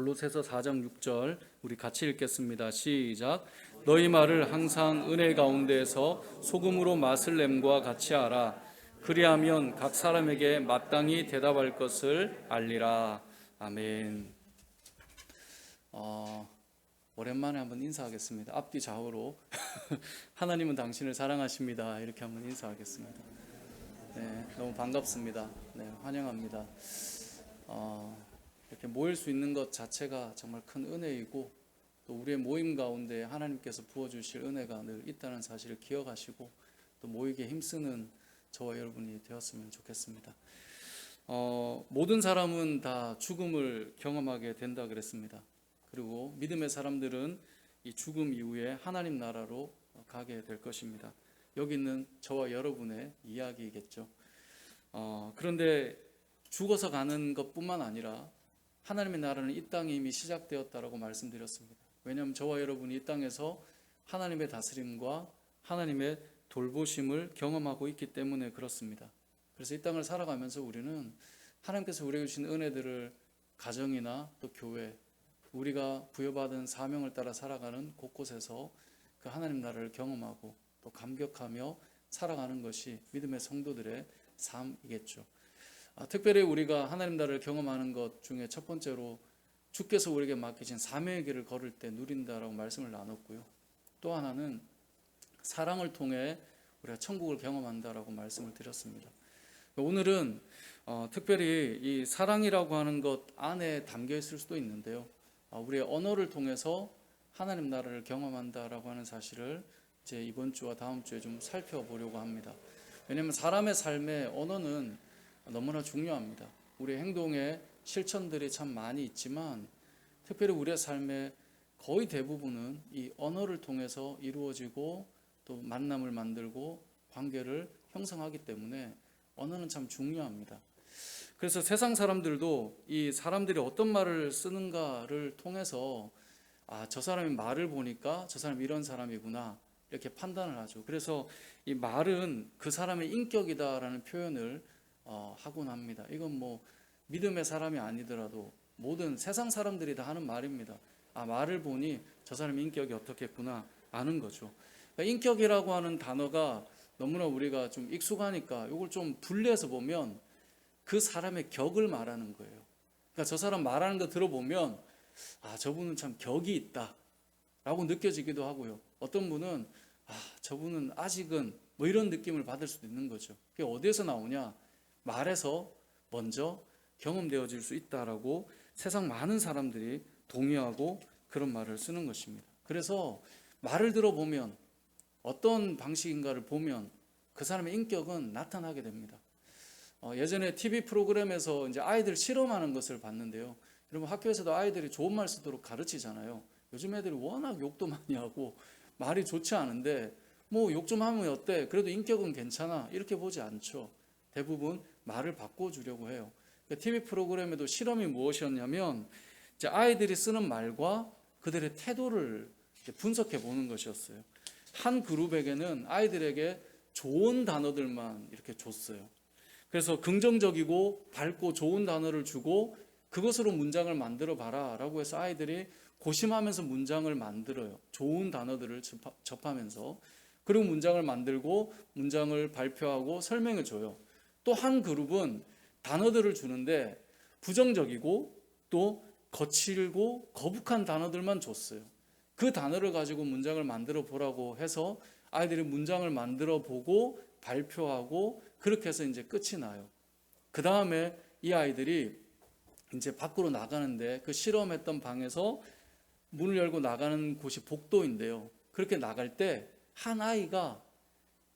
골로새서 4장 6절 우리 같이 읽겠습니다. 시작. 너희 말을 항상 은혜 가운데에서 소금으로 맛을 냄과 같이 알아. 그리하면 각 사람에게 마땅히 대답할 것을 알리라. 아멘. 오랜만에 한번 인사하겠습니다. 앞뒤 좌우로 하나님은 당신을 사랑하십니다. 이렇게 한번 인사하겠습니다. 네, 너무 반갑습니다. 네, 환영합니다. 이렇게 모일 수 있는 것 자체가 정말 큰 은혜이고, 또 우리의 모임 가운데 하나님께서 부어주실 은혜가 늘 있다는 사실을 기억하시고 또 모이기에 힘쓰는 저와 여러분이 되었으면 좋겠습니다. 모든 사람은 다 죽음을 경험하게 된다 그랬습니다. 그리고 믿음의 사람들은 이 죽음 이후에 하나님 나라로 가게 될 것입니다. 여기 있는 저와 여러분의 이야기이겠죠. 그런데 죽어서 가는 것뿐만 아니라 하나님의 나라는 이 땅에 이미 시작되었다라고 말씀드렸습니다. 왜냐하면 저와 여러분이 이 땅에서 하나님의 다스림과 하나님의 돌보심을 경험하고 있기 때문에 그렇습니다. 그래서 이 땅을 살아가면서 우리는 하나님께서 우리에게 주신 은혜들을 가정이나 또 교회, 우리가 부여받은 사명을 따라 살아가는 곳곳에서 그 하나님 나라를 경험하고 또 감격하며 살아가는 것이 믿음의 성도들의 삶이겠죠. 특별히 우리가 하나님 나라를 경험하는 것 중에 첫 번째로 주께서 우리에게 맡기신 사명의 길을 걸을 때 누린다라고 말씀을 나눴고요. 또 하나는 사랑을 통해 우리가 천국을 경험한다라고 말씀을 드렸습니다. 오늘은 특별히 이 사랑이라고 하는 것 안에 담겨 있을 수도 있는데요. 우리의 언어를 통해서 하나님 나라를 경험한다라고 하는 사실을 이제 이번 주와 다음 주에 좀 살펴보려고 합니다. 왜냐하면 사람의 삶에 언어는 너무나 중요합니다. 우리의 행동에 실천들이 참 많이 있지만 특별히 우리의 삶의 거의 대부분은 이 언어를 통해서 이루어지고 또 만남을 만들고 관계를 형성하기 때문에 언어는 참 중요합니다. 그래서 세상 사람들도 이 사람들이 어떤 말을 쓰는가를 통해서 저 사람의 말을 보니까 저 사람이 이런 사람이구나 이렇게 판단을 하죠. 그래서 이 말은 그 사람의 인격이다라는 표현을 하곤 합니다. 이건 뭐 믿음의 사람이 아니더라도 모든 세상 사람들이 다 하는 말입니다. 말을 보니 저 사람의 인격이 어떻겠구나 아는 거죠. 그러니까 인격이라고 하는 단어가 너무나 우리가 좀 익숙하니까 이걸 좀 분리해서 보면 그 사람의 격을 말하는 거예요. 그러니까 저 사람 말하는 거 들어보면 저분은 참 격이 있다 라고 느껴지기도 하고요. 어떤 분은 저분은 아직은 뭐 이런 느낌을 받을 수도 있는 거죠. 그게 어디에서 나오냐? 말에서 먼저 경험되어질 수 있다라고 세상 많은 사람들이 동의하고 그런 말을 쓰는 것입니다. 그래서 말을 들어보면 어떤 방식인가를 보면 그 사람의 인격은 나타나게 됩니다. 예전에 TV 프로그램에서 이제 아이들 실험하는 것을 봤는데요. 여러분 학교에서도 아이들이 좋은 말 쓰도록 가르치잖아요. 요즘 애들이 워낙 욕도 많이 하고 말이 좋지 않은데 뭐 욕 좀 하면 어때? 그래도 인격은 괜찮아. 이렇게 보지 않죠. 대부분 말을 바꿔주려고 해요. 그러니까 TV 프로그램에도 실험이 무엇이었냐면 이제 아이들이 쓰는 말과 그들의 태도를 분석해 보는 것이었어요. 한 그룹에게는 아이들에게 좋은 단어들만 이렇게 줬어요. 그래서 긍정적이고 밝고 좋은 단어를 주고 그것으로 문장을 만들어 봐라 라고 해서 아이들이 고심하면서 문장을 만들어요. 좋은 단어들을 접하면서. 그리고 문장을 만들고 문장을 발표하고 설명해 줘요. 또 한 그룹은 단어들을 주는데 부정적이고 또 거칠고 거북한 단어들만 줬어요. 그 단어를 가지고 문장을 만들어 보라고 해서 아이들이 문장을 만들어 보고 발표하고 그렇게 해서 이제 끝이 나요. 그 다음에 이 아이들이 이제 밖으로 나가는데 그 실험했던 방에서 문을 열고 나가는 곳이 복도인데요. 그렇게 나갈 때 한 아이가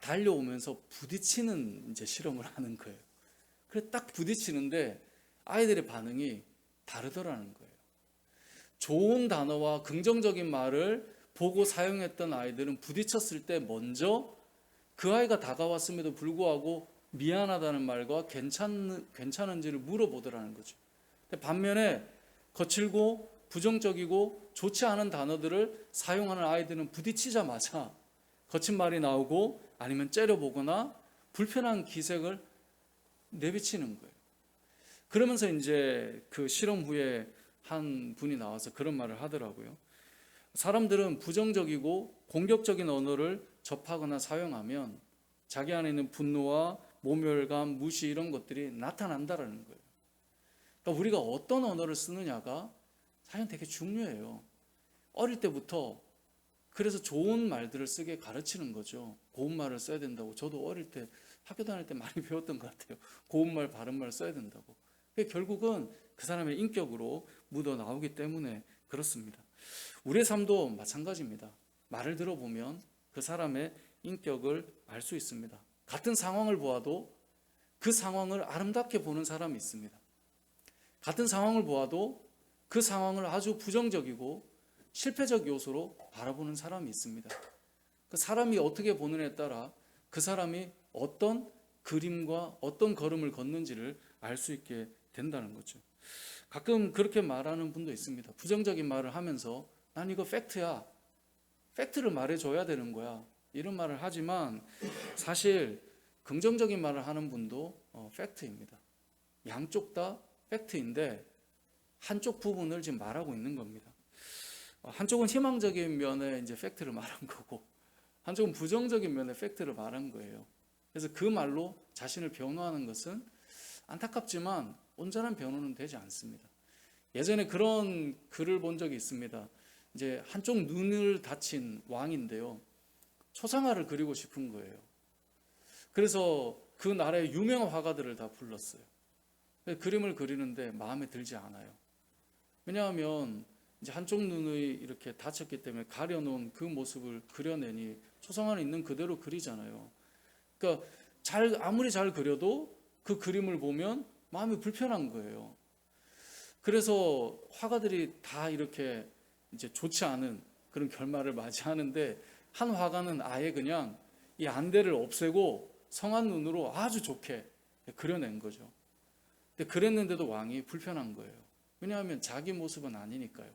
달려오면서 부딪히는 이제 실험을 하는 거예요. 그래 딱 부딪히는데 아이들의 반응이 다르더라는 거예요. 좋은 단어와 긍정적인 말을 보고 사용했던 아이들은 부딪혔을 때 먼저 그 아이가 다가왔음에도 불구하고 미안하다는 말과 괜찮은지를 물어보더라는 거죠. 반면에 거칠고 부정적이고 좋지 않은 단어들을 사용하는 아이들은 부딪히자마자 거친 말이 나오고 아니면 째려보거나 불편한 기색을 내비치는 거예요. 그러면서 이제 그 실험 후에 한 분이 나와서 그런 말을 하더라고요. 사람들은 부정적이고 공격적인 언어를 접하거나 사용하면 자기 안에 있는 분노와 모멸감, 무시 이런 것들이 나타난다라는 거예요. 그러니까 우리가 어떤 언어를 쓰느냐가 사실 되게 중요해요. 어릴 때부터 그래서 좋은 말들을 쓰게 가르치는 거죠. 고운 말을 써야 된다고. 저도 어릴 때 학교 다닐 때 많이 배웠던 것 같아요. 고운 말, 바른 말 써야 된다고. 결국은 그 사람의 인격으로 묻어 나오기 때문에 그렇습니다. 우리의 삶도 마찬가지입니다. 말을 들어보면 그 사람의 인격을 알 수 있습니다. 같은 상황을 보아도 그 상황을 아름답게 보는 사람이 있습니다. 같은 상황을 보아도 그 상황을 아주 부정적이고 실패적 요소로 바라보는 사람이 있습니다. 그 사람이 어떻게 보느냐에 따라 그 사람이 어떤 그림과 어떤 걸음을 걷는지를 알 수 있게 된다는 거죠. 가끔 그렇게 말하는 분도 있습니다. 부정적인 말을 하면서 난 이거 팩트야. 팩트를 말해줘야 되는 거야. 이런 말을 하지만 사실 긍정적인 말을 하는 분도 팩트입니다. 양쪽 다 팩트인데 한쪽 부분을 지금 말하고 있는 겁니다. 한쪽은 희망적인 면에 이제 팩트를 말한 거고 한쪽은 부정적인 면에 팩트를 말한 거예요. 그래서 그 말로 자신을 변호하는 것은 안타깝지만 온전한 변호는 되지 않습니다. 예전에 그런 글을 본 적이 있습니다. 이제 한쪽 눈을 다친 왕인데요. 초상화를 그리고 싶은 거예요. 그래서 그 나라의 유명한 화가들을 다 불렀어요. 그림을 그리는데 마음에 들지 않아요. 왜냐하면 이제 한쪽 눈이 이렇게 다쳤기 때문에 가려놓은 그 모습을 그려내니 초상화는 있는 그대로 그리잖아요. 그러니까 아무리 잘 그려도 그 그림을 보면 마음이 불편한 거예요. 그래서 화가들이 다 이렇게 이제 좋지 않은 그런 결말을 맞이하는데 한 화가는 아예 그냥 이 안대를 없애고 성한 눈으로 아주 좋게 그려낸 거죠. 근데 그랬는데도 왕이 불편한 거예요. 왜냐하면 자기 모습은 아니니까요.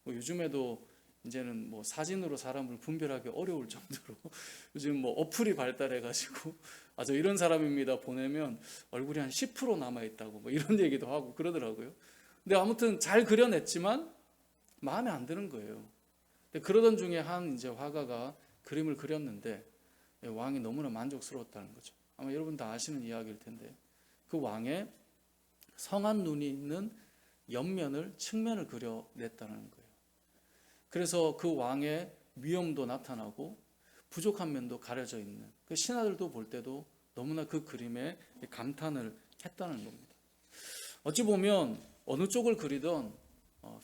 요즘에도 이제는 사진으로 사람을 분별하기 어려울 정도로 요즘 어플이 발달해가지고 저 이런 사람입니다 보내면 얼굴이 한 10% 남아있다고 이런 얘기도 하고 그러더라고요. 근데 아무튼 잘 그려냈지만 마음에 안 드는 거예요. 근데 그러던 중에 한 이제 화가가 그림을 그렸는데 왕이 너무나 만족스러웠다는 거죠. 아마 여러분 다 아시는 이야기일 텐데 그 왕의 성한 눈이 있는 측면을 그려냈다는 거예요. 그래서 그 왕의 위엄도 나타나고 부족한 면도 가려져 있는 그 신하들도 볼 때도 너무나 그 그림에 감탄을 했다는 겁니다. 어찌 보면 어느 쪽을 그리든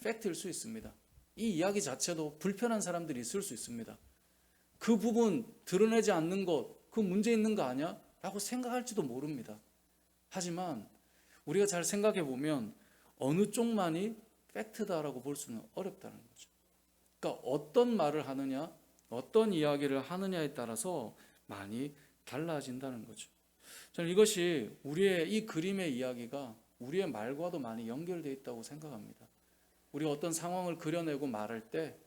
팩트일 수 있습니다. 이 이야기 자체도 불편한 사람들이 있을 수 있습니다. 그 부분 드러내지 않는 것, 그 문제 있는 거 아니야? 라고 생각할지도 모릅니다. 하지만 우리가 잘 생각해 보면 어느 쪽만이 팩트다라고 볼 수는 어렵다는 거죠. 그러니까 어떤 말을 하느냐, 어떤 이야기를 하느냐에 따라서 많이 달라진다는 거죠. 저는 이것이 우리의 이 그림의 이야기가 우리의 말과도 많이 연결되어 있다고 생각합니다. 우리가 어떤 상황을 그려내고 말할 때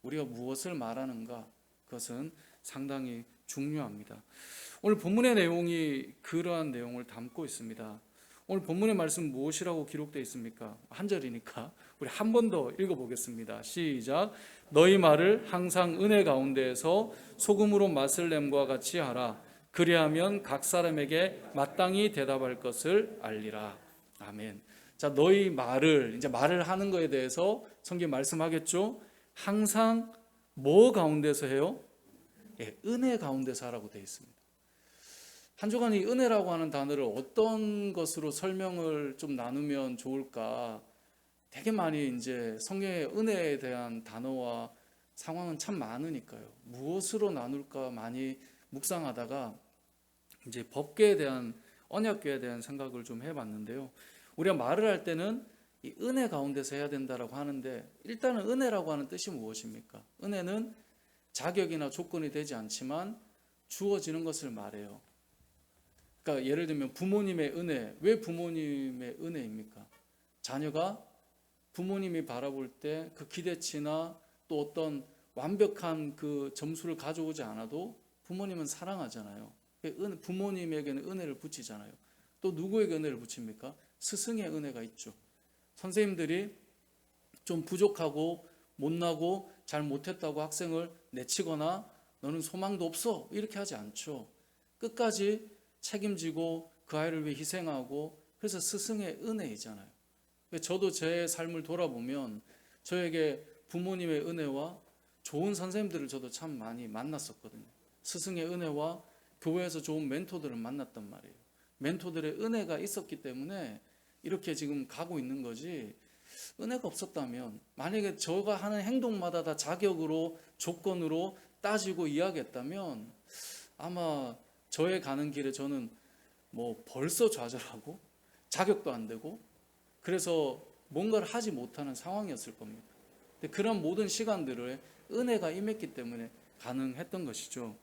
우리가 무엇을 말하는가, 그것은 상당히 중요합니다. 오늘 본문의 내용이 그러한 내용을 담고 있습니다. 오늘 본문의 말씀 무엇이라고 기록되어 있습니까? 한 절이니까 우리 한 번 더 읽어보겠습니다. 시작. 너희 말을 항상 은혜 가운데에서 소금으로 맛을 냄과 같이 하라. 그리하면 각 사람에게 마땅히 대답할 것을 알리라. 아멘. 자, 너희 말을 이제 말을 하는 거에 대해서 성경 말씀하겠죠. 항상 뭐 가운데서 해요? 은혜 가운데서 하라고 되어 있습니다. 한 주간 이 은혜라고 하는 단어를 어떤 것으로 설명을 좀 나누면 좋을까? 되게 많이 이제 성경의 은혜에 대한 단어와 상황은 참 많으니까요. 무엇으로 나눌까 많이 묵상하다가 이제 법궤에 대한 언약궤에 대한 생각을 좀 해봤는데요. 우리가 말을 할 때는 이 은혜 가운데서 해야 된다라고 하는데 일단은 은혜라고 하는 뜻이 무엇입니까? 은혜는 자격이나 조건이 되지 않지만 주어지는 것을 말해요. 그러니까 예를 들면 부모님의 은혜, 왜 부모님의 은혜입니까? 자녀가 부모님이 바라볼 때 그 기대치나 또 어떤 완벽한 그 점수를 가져오지 않아도 부모님은 사랑하잖아요. 부모님에게는 은혜를 붙이잖아요. 또 누구에게 은혜를 붙입니까? 스승의 은혜가 있죠. 선생님들이 좀 부족하고 못나고 잘 못했다고 학생을 내치거나 너는 소망도 없어 이렇게 하지 않죠. 끝까지 책임지고 그 아이를 위해 희생하고, 그래서 스승의 은혜이잖아요. 저도 제 삶을 돌아보면 저에게 부모님의 은혜와 좋은 선생님들을 저도 참 많이 만났었거든요. 스승의 은혜와 교회에서 좋은 멘토들을 만났단 말이에요. 멘토들의 은혜가 있었기 때문에 이렇게 지금 가고 있는 거지, 은혜가 없었다면, 만약에 저가 하는 행동마다 다 자격으로 조건으로 따지고 이야기했다면 아마 저의 가는 길에 저는 뭐 벌써 좌절하고 자격도 안 되고 그래서 뭔가를 하지 못하는 상황이었을 겁니다. 근데 그런 모든 시간들을 은혜가 임했기 때문에 가능했던 것이죠.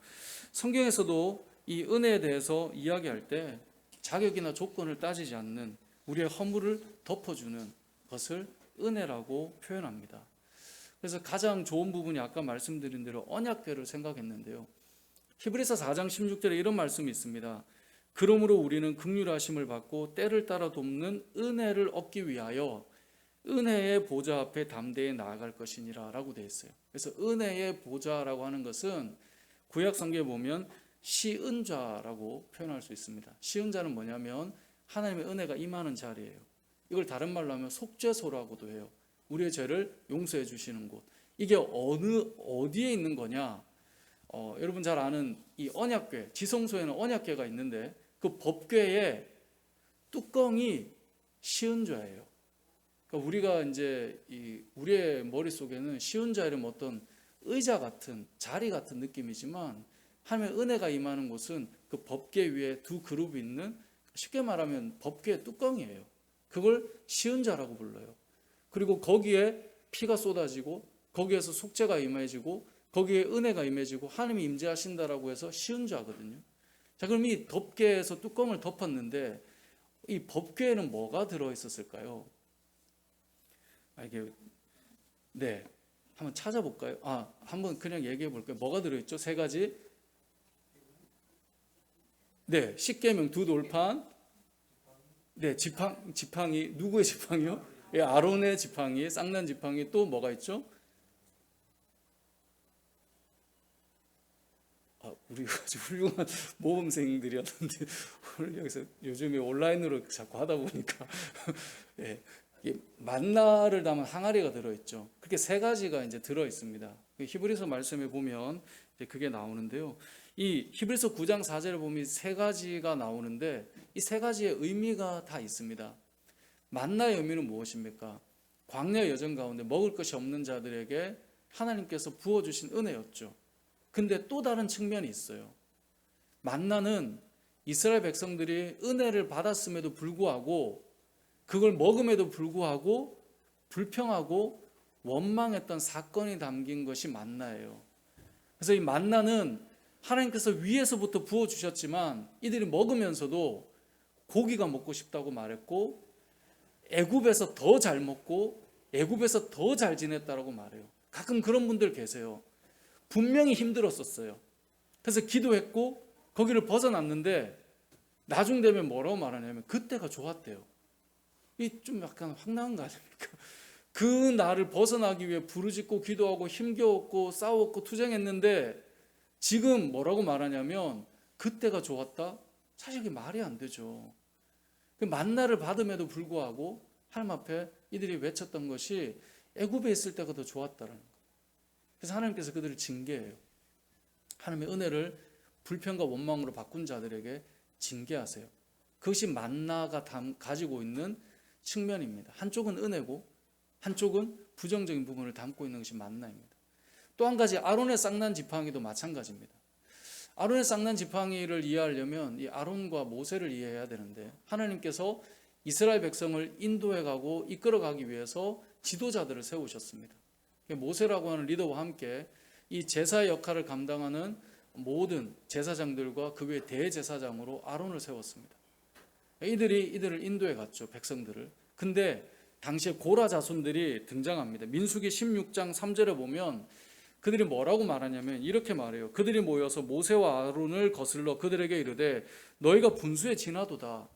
성경에서도 이 은혜에 대해서 이야기할 때 자격이나 조건을 따지지 않는 우리의 허물을 덮어주는 것을 은혜라고 표현합니다. 그래서 가장 좋은 부분이 아까 말씀드린 대로 언약궤를 생각했는데요. 히브리서 4장 16절에 이런 말씀이 있습니다. 그러므로 우리는 긍휼하심을 받고 때를 따라 돕는 은혜를 얻기 위하여 은혜의 보좌 앞에 담대히 나아갈 것이니라 라고 되어 있어요. 그래서 은혜의 보좌라고 하는 것은 구약 성경에 보면 시은좌라고 표현할 수 있습니다. 시은좌는 뭐냐면 하나님의 은혜가 임하는 자리예요. 이걸 다른 말로 하면 속죄소라고도 해요. 우리의 죄를 용서해 주시는 곳. 이게 어디에 있는 거냐? 여러분 잘 아는 이 언약궤, 지성소에는 언약궤가 있는데 그 법궤의 뚜껑이 시은좌예요. 그러니까 우리가 이제 우리의 머릿속에는 시은좌 이름 어떤 의자 같은 자리 같은 느낌이지만 하나님의 은혜가 임하는 곳은 그 법궤 위에 두 그룹이 있는, 쉽게 말하면 법궤의 뚜껑이에요. 그걸 시은좌라고 불러요. 그리고 거기에 피가 쏟아지고 거기에서 속죄가 임해지고 거기에 은혜가 임해지고 하나님이 임재하신다라고 해서 시은좌거든요. 자, 그럼 이 법궤에서 뚜껑을 덮었는데 이 법궤에는 뭐가 들어있었을까요? 이게 네, 한번 찾아볼까요? 한번 그냥 얘기해 볼까요? 뭐가 들어있죠? 세 가지. 네, 십계명 두 돌판. 네, 지팡이. 누구의 지팡이요? 예, 아론의 지팡이, 쌍난 지팡이. 또 뭐가 있죠? 우리가 아주 훌륭한 모범생들이었는데 오늘 여기서 요즘에 온라인으로 자꾸 하다 보니까 예, 만나를 담은 항아리가 들어있죠. 그렇게 세 가지가 이제 들어있습니다. 히브리서 말씀에 보면 이제 그게 나오는데요. 이 히브리서 9장 4절에 보면 세 가지가 나오는데 이 세 가지의 의미가 다 있습니다. 만나의 의미는 무엇입니까? 광야 여정 가운데 먹을 것이 없는 자들에게 하나님께서 부어주신 은혜였죠. 근데 또 다른 측면이 있어요. 만나는 이스라엘 백성들이 은혜를 받았음에도 불구하고 그걸 먹음에도 불구하고 불평하고 원망했던 사건이 담긴 것이 만나예요. 그래서 이 만나는 하나님께서 위에서부터 부어주셨지만 이들이 먹으면서도 고기가 먹고 싶다고 말했고 애굽에서 더 잘 먹고 애굽에서 더 잘 지냈다라고 말해요. 가끔 그런 분들 계세요. 분명히 힘들었었어요. 그래서 기도했고 거기를 벗어났는데 나중 되면 뭐라고 말하냐면 그때가 좋았대요. 이 좀 약간 황당한 거 아닙니까? 그 날을 벗어나기 위해 부르짖고 기도하고 힘겨웠고 싸웠고 투쟁했는데 지금 뭐라고 말하냐면 그때가 좋았다? 사실 이게 말이 안 되죠. 그 만나를 받음에도 불구하고 하나님 앞에 이들이 외쳤던 것이 애굽에 있을 때가 더 좋았다는 거예요. 그래서 하나님께서 그들을 징계해요. 하나님의 은혜를 불평과 원망으로 바꾼 자들에게 징계하세요. 그것이 만나가 가지고 있는 측면입니다. 한쪽은 은혜고 한쪽은 부정적인 부분을 담고 있는 것이 만나입니다. 또 한 가지 아론의 쌍난 지팡이도 마찬가지입니다. 아론의 쌍난 지팡이를 이해하려면 이 아론과 모세를 이해해야 되는데 하나님께서 이스라엘 백성을 인도해가고 이끌어가기 위해서 지도자들을 세우셨습니다. 모세라고 하는 리더와 함께 이 제사의 역할을 감당하는 모든 제사장들과 그 외 대제사장으로 아론을 세웠습니다. 이들을 인도해 갔죠, 백성들을. 근데 당시에 고라 자손들이 등장합니다. 민수기 16장 3절에 보면 그들이 뭐라고 말하냐면 이렇게 말해요. 그들이 모여서 모세와 아론을 거슬러 그들에게 이르되 너희가 분수에 지나도다.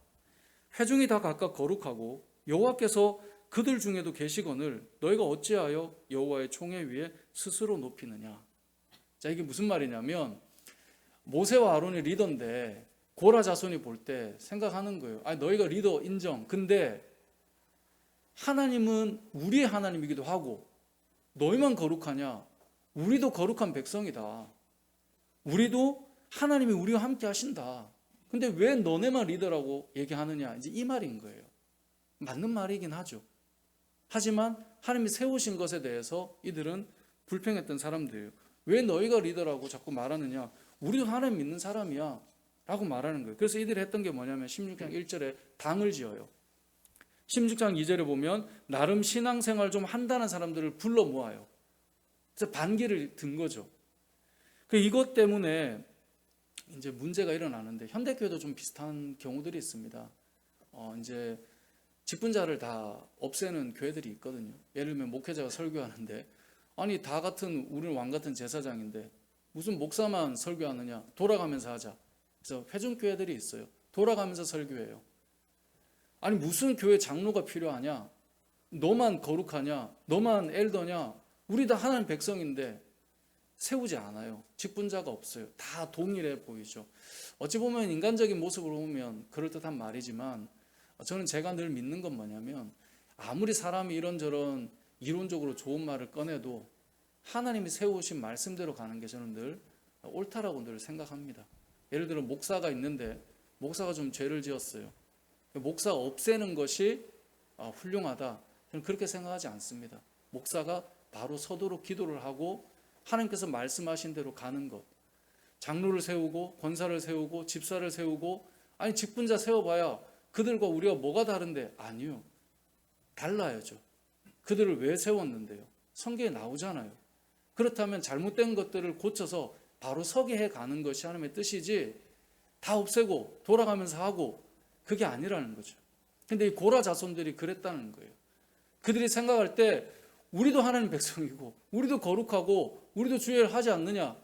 회중이 다 각각 거룩하고 여호와께서 그들 중에도 계시거늘 너희가 어찌하여 여호와의 총회 위에 스스로 높이느냐. 자, 이게 무슨 말이냐면 모세와 아론이 리더인데 고라 자손이 볼 때 생각하는 거예요. 아니, 너희가 리더 인정. 근데 하나님은 우리의 하나님이기도 하고 너희만 거룩하냐? 우리도 거룩한 백성이다. 우리도 하나님이 우리와 함께 하신다. 근데 왜 너네만 리더라고 얘기하느냐? 이제 이 말인 거예요. 맞는 말이긴 하죠. 하지만 하나님이 세우신 것에 대해서 이들은 불평했던 사람들이에요. 왜 너희가 리더라고 자꾸 말하느냐? 우리도 하나님 믿는 사람이야 라고 말하는 거예요. 그래서 이들이 했던 게 뭐냐면 16장 1절에 당을 지어요. 16장 2절에 보면 나름 신앙생활 좀 한다는 사람들을 불러 모아요. 그래서 반기를 든 거죠. 이것 때문에 이제 문제가 일어나는데 현대교회도 좀 비슷한 경우들이 있습니다. 이제 직분자를 다 없애는 교회들이 있거든요. 예를 들면 목회자가 설교하는데 아니 다 같은 우리는 왕 같은 제사장인데 무슨 목사만 설교하느냐? 돌아가면서 하자. 그래서 회중교회들이 있어요. 돌아가면서 설교해요. 아니 무슨 교회 장로가 필요하냐? 너만 거룩하냐? 너만 엘더냐? 우리 다 하나님 백성인데 세우지 않아요. 직분자가 없어요. 다 동일해 보이죠. 어찌 보면 인간적인 모습으로 보면 그럴듯한 말이지만 저는 제가 늘 믿는 건 뭐냐면 아무리 사람이 이런저런 이론적으로 좋은 말을 꺼내도 하나님이 세우신 말씀대로 가는 게 저는 늘 옳다라고 늘 생각합니다. 예를 들어 목사가 있는데 목사가 좀 죄를 지었어요. 목사 없애는 것이 훌륭하다. 저는 그렇게 생각하지 않습니다. 목사가 바로 서도록 기도를 하고 하나님께서 말씀하신 대로 가는 것. 장로를 세우고 권사를 세우고 집사를 세우고 아니 직분자 세워봐야 그들과 우리가 뭐가 다른데? 아니요. 달라야죠. 그들을 왜 세웠는데요? 성경에 나오잖아요. 그렇다면 잘못된 것들을 고쳐서 바로 서게 해가는 것이 하나님의 뜻이지 다 없애고 돌아가면서 하고 그게 아니라는 거죠. 근데 이 고라 자손들이 그랬다는 거예요. 그들이 생각할 때 우리도 하나님 백성이고 우리도 거룩하고 우리도 주의를 하지 않느냐?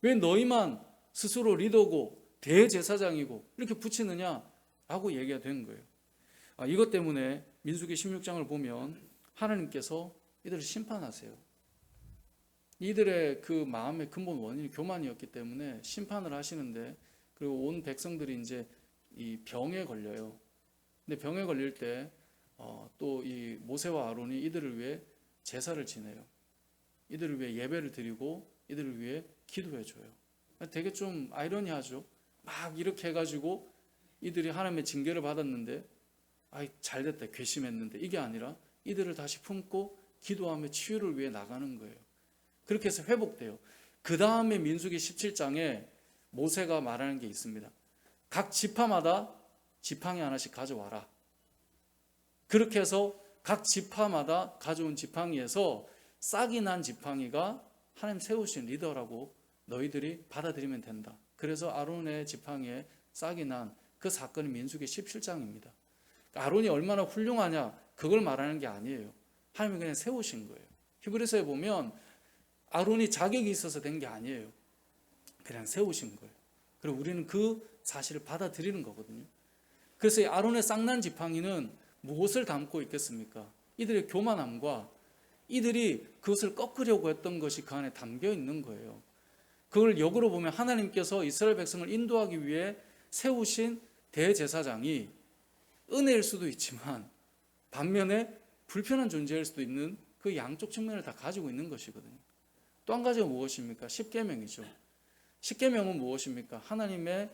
왜 너희만 스스로 리더고 대제사장이고 이렇게 붙이느냐? 라고 얘기가 된 거예요. 이것 때문에 민수기 16장을 보면 하나님께서 이들을 심판하세요. 이들의 그 마음의 근본 원인이 교만이었기 때문에 심판을 하시는데 그리고 온 백성들이 이제 이 병에 걸려요. 근데 병에 걸릴 때 또 이 모세와 아론이 이들을 위해 제사를 지내요. 이들을 위해 예배를 드리고 이들을 위해 기도해 줘요. 되게 좀 아이러니하죠. 막 이렇게 해가지고 이들이 하나님의 징계를 받았는데 잘됐다 괘씸했는데 이게 아니라 이들을 다시 품고 기도하며 치유를 위해 나가는 거예요. 그렇게 해서 회복돼요. 그 다음에 민수기 17장에 모세가 말하는 게 있습니다. 각 지파마다 지팡이 하나씩 가져와라. 그렇게 해서 각 지파마다 가져온 지팡이에서 싹이 난 지팡이가 하나님 세우신 리더라고 너희들이 받아들이면 된다. 그래서 아론의 지팡이에 싹이 난 그 사건이 민수기 17장입니다. 아론이 얼마나 훌륭하냐 그걸 말하는 게 아니에요. 하나님이 그냥 세우신 거예요. 히브리서에 보면 아론이 자격이 있어서 된 게 아니에요. 그냥 세우신 거예요. 그리고 우리는 그 사실을 받아들이는 거거든요. 그래서 이 아론의 쌍난 지팡이는 무엇을 담고 있겠습니까? 이들의 교만함과 이들이 그것을 꺾으려고 했던 것이 그 안에 담겨 있는 거예요. 그걸 역으로 보면 하나님께서 이스라엘 백성을 인도하기 위해 세우신 대제사장이 은혜일 수도 있지만 반면에 불편한 존재일 수도 있는 그 양쪽 측면을 다 가지고 있는 것이거든요. 또 한 가지가 무엇입니까? 십계명이죠. 십계명은 무엇입니까? 하나님의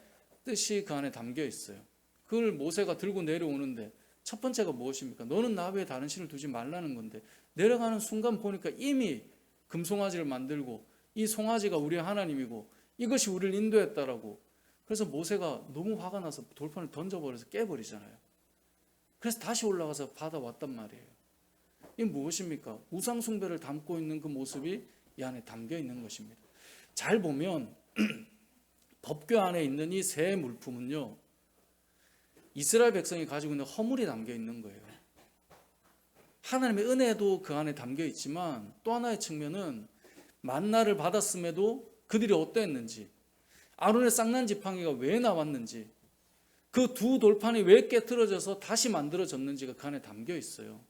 뜻이 그 안에 담겨 있어요. 그걸 모세가 들고 내려오는데 첫 번째가 무엇입니까? 너는 나 외에 다른 신을 두지 말라는 건데 내려가는 순간 보니까 이미 금송아지를 만들고 이 송아지가 우리의 하나님이고 이것이 우리를 인도했다라고. 그래서 모세가 너무 화가 나서 돌판을 던져버려서 깨버리잖아요. 그래서 다시 올라가서 받아왔단 말이에요. 이게 무엇입니까? 우상 숭배를 담고 있는 그 모습이 이 안에 담겨 있는 것입니다. 잘 보면 법궤 안에 있는 이 세 물품은요, 이스라엘 백성이 가지고 있는 허물이 담겨 있는 거예요. 하나님의 은혜도 그 안에 담겨 있지만 또 하나의 측면은 만나를 받았음에도 그들이 어떠했는지, 아론의 쌍난 지팡이가 왜 나왔는지, 그 두 돌판이 왜 깨트려져서 다시 만들어졌는지가 그 안에 담겨 있어요.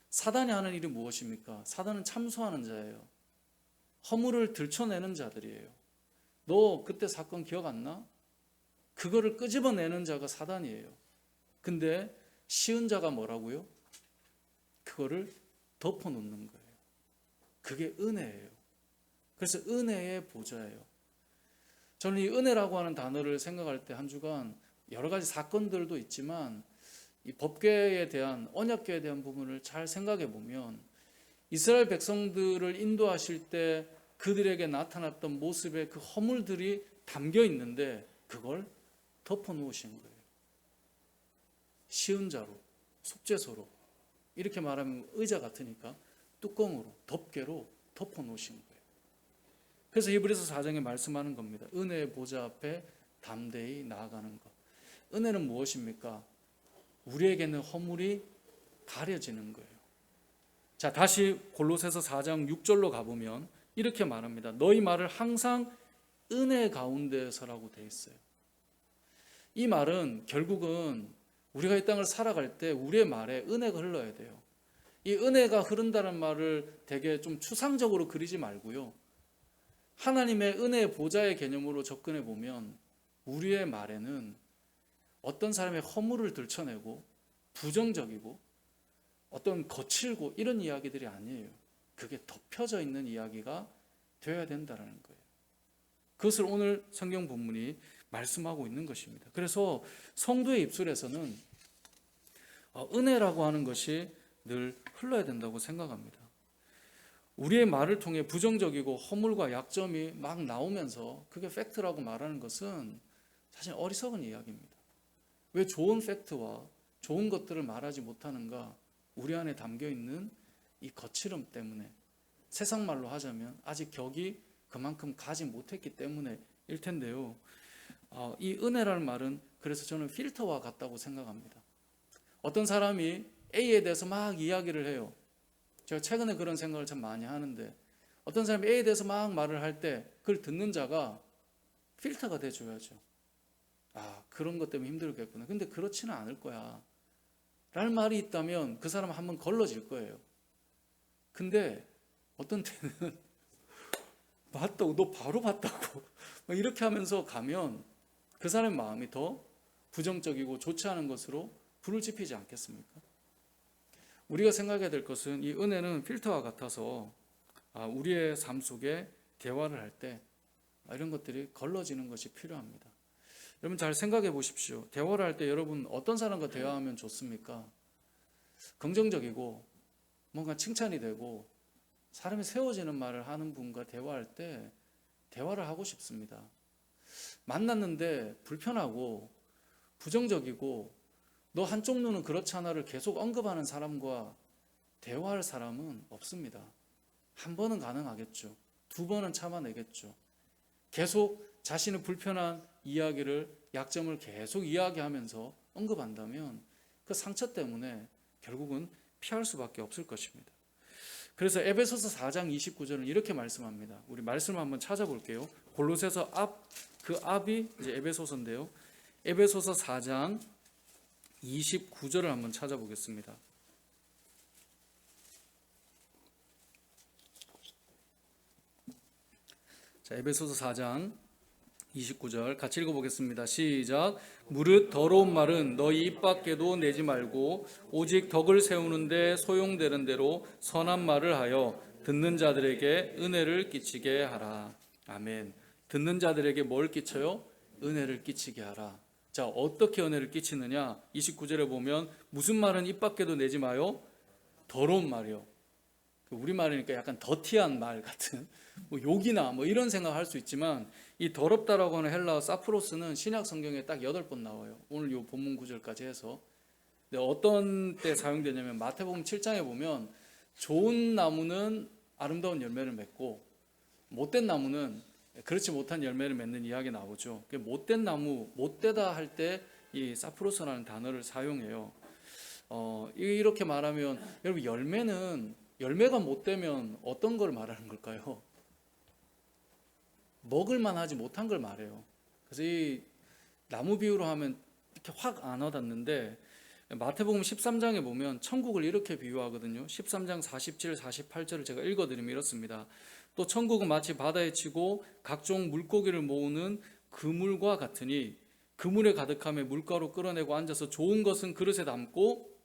사단이 하는 일이 무엇입니까? 사단은 참소하는 자예요. 허물을 들춰내는 자들이에요. 너 그때 사건 기억 안 나? 그거를 끄집어내는 자가 사단이에요. 근데 쉬운 자가 뭐라고요? 그거를 덮어놓는 거예요. 그게 은혜예요. 그래서 은혜의 보좌예요. 저는 이 은혜라고 하는 단어를 생각할 때 한 주간 여러 가지 사건들도 있지만 이 법궤에 대한, 언약궤에 대한 부분을 잘 생각해 보면 이스라엘 백성들을 인도하실 때 그들에게 나타났던 모습의 그 허물들이 담겨 있는데 그걸 덮어 놓으신 거예요. 쉬운 자로, 속죄소로, 이렇게 말하면 의자 같으니까 뚜껑으로, 덮개로 덮어 놓으신 거예요. 그래서 히브리서 4장에 말씀하는 겁니다. 은혜의 보좌 앞에 담대히 나아가는 것. 은혜는 무엇입니까? 우리에게는 허물이 가려지는 거예요. 자, 다시 골로새서 4장 6절로 가보면 이렇게 말합니다. 너희 말을 항상 은혜 가운데서라고 되어 있어요. 이 말은 결국은 우리가 이 땅을 살아갈 때 우리의 말에 은혜가 흘러야 돼요. 이 은혜가 흐른다는 말을 되게 좀 추상적으로 그리지 말고요. 하나님의 은혜의 보좌의 개념으로 접근해 보면 우리의 말에는 어떤 사람의 허물을 들춰내고 부정적이고 어떤 거칠고 이런 이야기들이 아니에요. 그게 덮여져 있는 이야기가 되어야 된다는 거예요. 그것을 오늘 성경 본문이 말씀하고 있는 것입니다. 그래서 성도의 입술에서는 은혜라고 하는 것이 늘 흘러야 된다고 생각합니다. 우리의 말을 통해 부정적이고 허물과 약점이 막 나오면서 그게 팩트라고 말하는 것은 사실 어리석은 이야기입니다. 왜 좋은 팩트와 좋은 것들을 말하지 못하는가? 우리 안에 담겨있는 이 거칠음 때문에, 세상 말로 하자면 아직 격이 그만큼 가지 못했기 때문에일 텐데요. 이 은혜라는 말은 그래서 저는 필터와 같다고 생각합니다. 어떤 사람이 A에 대해서 막 이야기를 해요. 제가 최근에 그런 생각을 참 많이 하는데 어떤 사람이 A에 대해서 막 말을 할 때 그걸 듣는 자가 필터가 돼줘야죠. 그런 것 때문에 힘들겠구나. 근데 그렇지는 않을 거야 라는 말이 있다면 그 사람은 한번 걸러질 거예요. 근데 어떤 때는 맞다고, 너 바로 봤다고 이렇게 하면서 가면 그 사람의 마음이 더 부정적이고 좋지 않은 것으로 불을 지피지 않겠습니까? 우리가 생각해야 될 것은 이 은혜는 필터와 같아서 우리의 삶 속에 대화를 할 때 이런 것들이 걸러지는 것이 필요합니다. 여러분 잘 생각해 보십시오. 대화를 할 때 여러분 어떤 사람과 대화하면 좋습니까? 긍정적이고 뭔가 칭찬이 되고 사람이 세워지는 말을 하는 분과 대화할 때 대화를 하고 싶습니다. 만났는데 불편하고 부정적이고 너 한쪽 눈은 그렇잖아를 계속 언급하는 사람과 대화할 사람은 없습니다. 한 번은 가능하겠죠. 두 번은 참아내겠죠. 계속 자신의 불편한 이야기를, 약점을 계속 이야기하면서 언급한다면 그 상처 때문에 결국은 피할 수밖에 없을 것입니다. 그래서 에베소서 4장 29절은 이렇게 말씀합니다. 우리 말씀을 한번 찾아볼게요. 골로새서 그 앞이 이제 에베소서인데요. 에베소서 4장 29절을 한번 찾아보겠습니다. 자, 에베소서 4장 29절 같이 읽어보겠습니다. 시작. 무릇 더러운 말은 너희 입 밖에도 내지 말고 오직 덕을 세우는데 소용되는 대로 선한 말을 하여 듣는 자들에게 은혜를 끼치게 하라. 아멘. 듣는 자들에게 뭘 끼쳐요? 은혜를 끼치게 하라. 자, 어떻게 은혜를 끼치느냐? 29절에 보면 무슨 말은 입 밖에도 내지 마요? 더러운 말이요. 우리말이니까 약간 더티한 말 같은 욕이나 이런 생각할 수 있지만 이 더럽다라고 하는 헬라어 사프로스는 신약 성경에 딱 8번 나와요. 오늘 이 본문 구절까지 해서. 근데 어떤 때 사용되냐면 마태복음 7장에 보면 좋은 나무는 아름다운 열매를 맺고 못된 나무는 그렇지 못한 열매를 맺는 이야기 나오죠. 못된 나무, 못되다 할 때 이 사프로스라는 단어를 사용해요. 이렇게 말하면 여러분 열매가 못되면 어떤 걸 말하는 걸까요? 먹을만 하지 못한 걸 말해요. 그래서 이 나무 비유로 하면 이렇게 확 안 와닿는데 마태복음 13장에 보면 천국을 이렇게 비유하거든요. 13장 47, 48절을 제가 읽어드리면 이렇습니다. 또 천국은 마치 바다에 치고 각종 물고기를 모으는 그물과 같으니 그물에 가득함에 물가로 끌어내고 앉아서 좋은 것은 그릇에 담고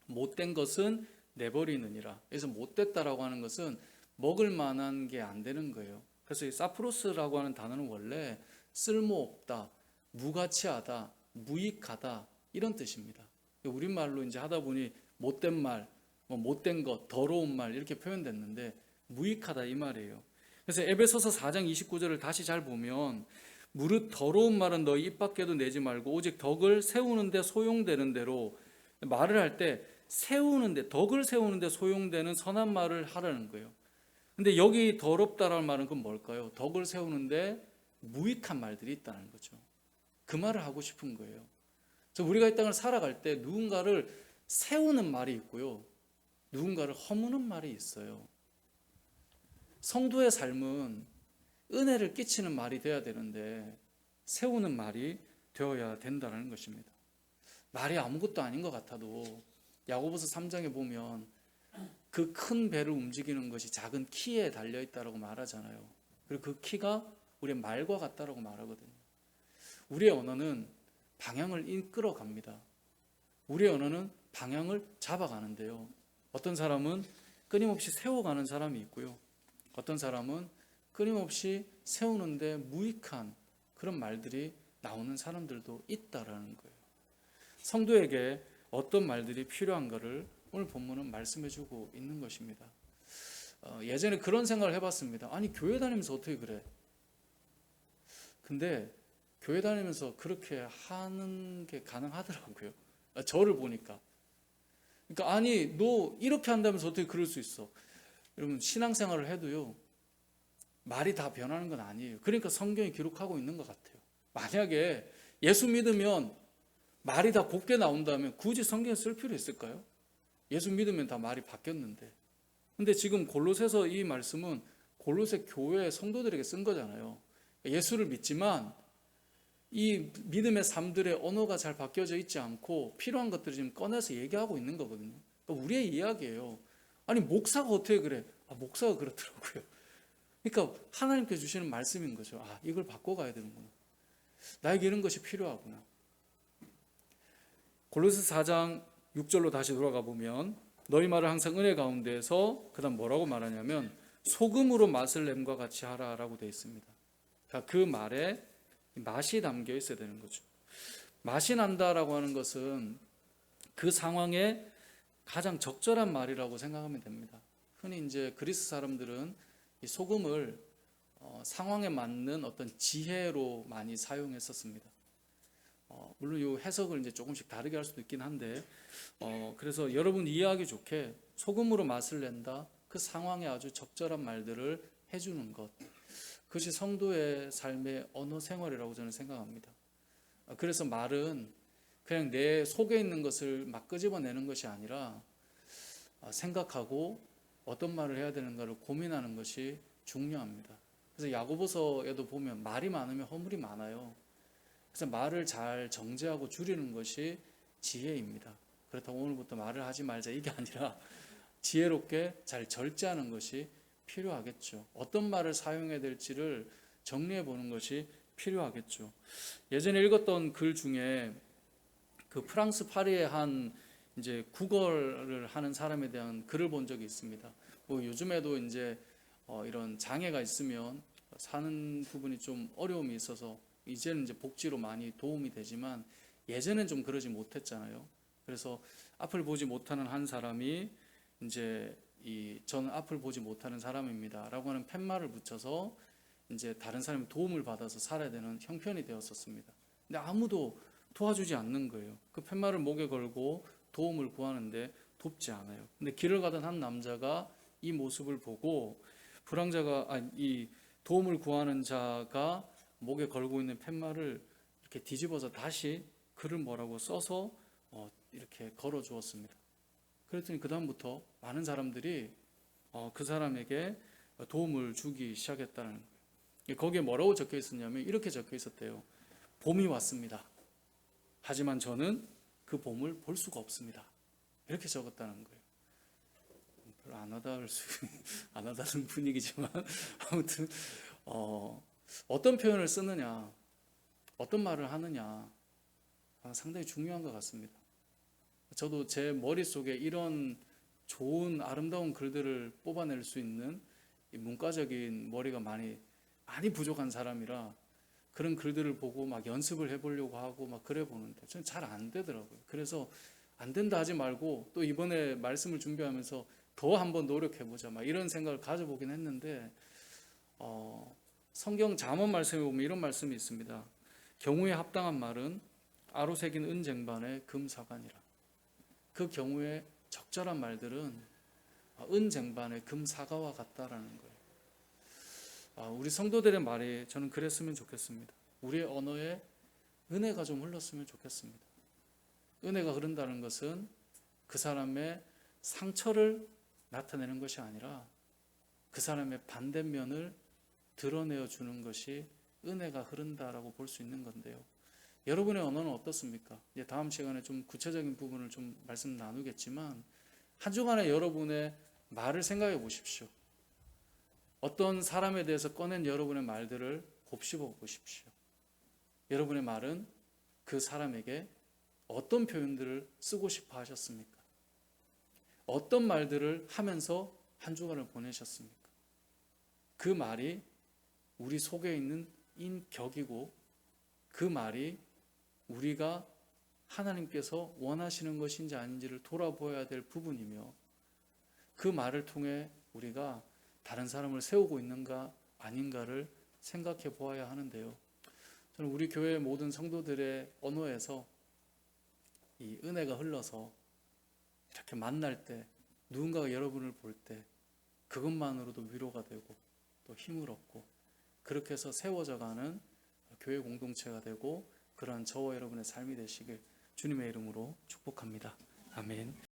못된 것은 내버리느니라. 그래서 못됐다라고 하는 것은 먹을 만한 게 안 되는 거예요. 그래서 이 사프로스라고 하는 단어는 원래 쓸모없다, 무가치하다, 무익하다 이런 뜻입니다. 우리말로 이제 하다 보니 못된 말, 못된 것, 더러운 말 이렇게 표현됐는데 무익하다 이 말이에요. 그래서 에베소서 4장 29절을 다시 잘 보면 무릇 더러운 말은 너희 입 밖에도 내지 말고 오직 덕을 세우는데 소용되는 대로, 말을 할 때 세우는데, 덕을 세우는데 소용되는 선한 말을 하라는 거예요. 근데 여기 더럽다라는 말은 그건 뭘까요? 덕을 세우는데 무익한 말들이 있다는 거죠. 그 말을 하고 싶은 거예요. 우리가 이 땅을 살아갈 때 누군가를 세우는 말이 있고요, 누군가를 허무는 말이 있어요. 성도의 삶은 은혜를 끼치는 말이 되어야 되는데 세우는 말이 되어야 된다는 것입니다. 말이 아무것도 아닌 것 같아도 야고보서 3장에 보면 그 큰 배를 움직이는 것이 작은 키에 달려있다고 말하잖아요. 그리고 그 키가 우리의 말과 같다고 말하거든요. 우리의 언어는 방향을 이끌어갑니다. 우리의 언어는 방향을 잡아가는데요, 어떤 사람은 끊임없이 세워가는 사람이 있고요, 어떤 사람은 끊임없이 세우는데 무익한 그런 말들이 나오는 사람들도 있다라는 거예요. 성도에게 어떤 말들이 필요한가를 오늘 본문은 말씀해주고 있는 것입니다. 예전에 그런 생각을 해봤습니다. 아니, 교회 다니면서 어떻게 그래? 근데 교회 다니면서 그렇게 하는 게 가능하더라고요. 저를 보니까. 그러니까 아니, 너 이렇게 한다면서 어떻게 그럴 수 있어? 여러분, 신앙생활을 해도요, 말이 다 변하는 건 아니에요. 그러니까 성경이 기록하고 있는 것 같아요. 만약에 예수 믿으면 말이 다 곱게 나온다면 굳이 성경을 쓸 필요 있을까요? 예수 믿으면 다 말이 바뀌었는데. 근데 지금 골로새서 이 말씀은 골로새 교회 성도들에게 쓴 거잖아요. 예수를 믿지만 이 믿음의 삶들의 언어가 잘 바뀌어져 있지 않고 필요한 것들을 지금 꺼내서 얘기하고 있는 거거든요. 그러니까 우리의 이야기예요. 아니, 목사가 어떻게 그래? 목사가 그렇더라고요. 그러니까 하나님께 주시는 말씀인 거죠. 이걸 바꿔가야 되는구나. 나에게 이런 것이 필요하구나. 골로새 4장 6절로 다시 돌아가 보면 너희 말을 항상 은혜 가운데에서, 그 다음 뭐라고 말하냐면 소금으로 맛을 냄과 같이 하라라고 되어 있습니다. 그러니까 그 말에 맛이 담겨 있어야 되는 거죠. 맛이 난다라고 하는 것은 그 상황에 가장 적절한 말이라고 생각하면 됩니다. 흔히 이제 그리스 사람들은 이 소금을 상황에 맞는 어떤 지혜로 많이 사용했었습니다. 물론 이 해석을 이제 조금씩 다르게 할 수도 있긴 한데, 그래서 여러분 이해하기 좋게 소금으로 맛을 낸다, 그 상황에 아주 적절한 말들을 해주는 것, 그것이 성도의 삶의 언어 생활이라고 저는 생각합니다. 그래서 말은 그냥 내 속에 있는 것을 막 끄집어내는 것이 아니라 생각하고 어떤 말을 해야 되는가를 고민하는 것이 중요합니다. 그래서 야고보서에도 보면 말이 많으면 허물이 많아요. 그래서 말을 잘 정제하고 줄이는 것이 지혜입니다. 그렇다고 오늘부터 말을 하지 말자 이게 아니라 지혜롭게 잘 절제하는 것이 필요하겠죠. 어떤 말을 사용해야 될지를 정리해 보는 것이 필요하겠죠. 예전에 읽었던 글 중에 그 프랑스 파리의 한 이제 국어를 하는 사람에 대한 글을 본 적이 있습니다. 요즘에도 이제 이런 장애가 있으면 사는 부분이 좀 어려움이 있어서 이제는 이제 복지로 많이 도움이 되지만 예전엔 좀 그러지 못했잖아요. 그래서 앞을 보지 못하는 한 사람이 이제 저는 앞을 보지 못하는 사람입니다 라고 하는 팻말을 붙여서 이제 다른 사람의 도움을 받아서 살아야 되는 형편이 되었었습니다. 근데 아무도 도와주지 않는 거예요. 그 팻말을 목에 걸고 도움을 구하는데 돕지 않아요. 근데 길을 가던 한 남자가 이 모습을 보고 이 도움을 구하는 자가 목에 걸고 있는 팻말을 이렇게 뒤집어서 다시 글을 뭐라고 써서 이렇게 걸어 주었습니다. 그랬더니 그 다음부터 많은 사람들이 그 사람에게 도움을 주기 시작했다는 거예요. 거기에 뭐라고 적혀 있었냐면 이렇게 적혀 있었대요. 봄이 왔습니다. 하지만 저는 그 그 봄을 볼 수가 없습니다. 이렇게 적었다는 거예요. 별로 안 와닿는 분위기지만 아무튼 어떤 표현을 쓰느냐, 어떤 말을 하느냐 상당히 중요한 것 같습니다. 저도 제 머릿속에 이런 좋은 아름다운 글들을 뽑아낼 수 있는 이 문과적인 머리가 많이 부족한 사람이라 그런 글들을 보고 막 연습을 해보려고 하고 막 그래 보는데 저는 잘 안 되더라고요. 그래서 안 된다 하지 말고 또 이번에 말씀을 준비하면서 더 한번 노력해보자 막 이런 생각을 가져보긴 했는데 성경 잠언 말씀에 보면 이런 말씀이 있습니다. 경우에 합당한 말은 아로 새긴 은쟁반의 금사관이라. 그 경우에 적절한 말들은 은쟁반의 금사과와 같다라는 거예요. 우리 성도들의 말이 저는 그랬으면 좋겠습니다. 우리의 언어에 은혜가 좀 흘렀으면 좋겠습니다. 은혜가 흐른다는 것은 그 사람의 상처를 나타내는 것이 아니라 그 사람의 반대면을 드러내어 주는 것이 은혜가 흐른다라고 볼 수 있는 건데요. 여러분의 언어는 어떻습니까? 이제 다음 시간에 좀 구체적인 부분을 좀 말씀 나누겠지만 한 주간에 여러분의 말을 생각해 보십시오. 어떤 사람에 대해서 꺼낸 여러분의 말들을 곱씹어 보십시오. 여러분의 말은 그 사람에게 어떤 표현들을 쓰고 싶어 하셨습니까? 어떤 말들을 하면서 한 주간을 보내셨습니까? 그 말이 우리 속에 있는 인격이고 그 말이 우리가 하나님께서 원하시는 것인지 아닌지를 돌아보아야 될 부분이며 그 말을 통해 우리가 다른 사람을 세우고 있는가 아닌가를 생각해 보아야 하는데요. 저는 우리 교회 모든 성도들의 언어에서 이 은혜가 흘러서 이렇게 만날 때 누군가가 여러분을 볼 때 그것만으로도 위로가 되고 또 힘을 얻고 그렇게 해서 세워져가는 교회 공동체가 되고 그러한 저와 여러분의 삶이 되시길 주님의 이름으로 축복합니다. 아멘.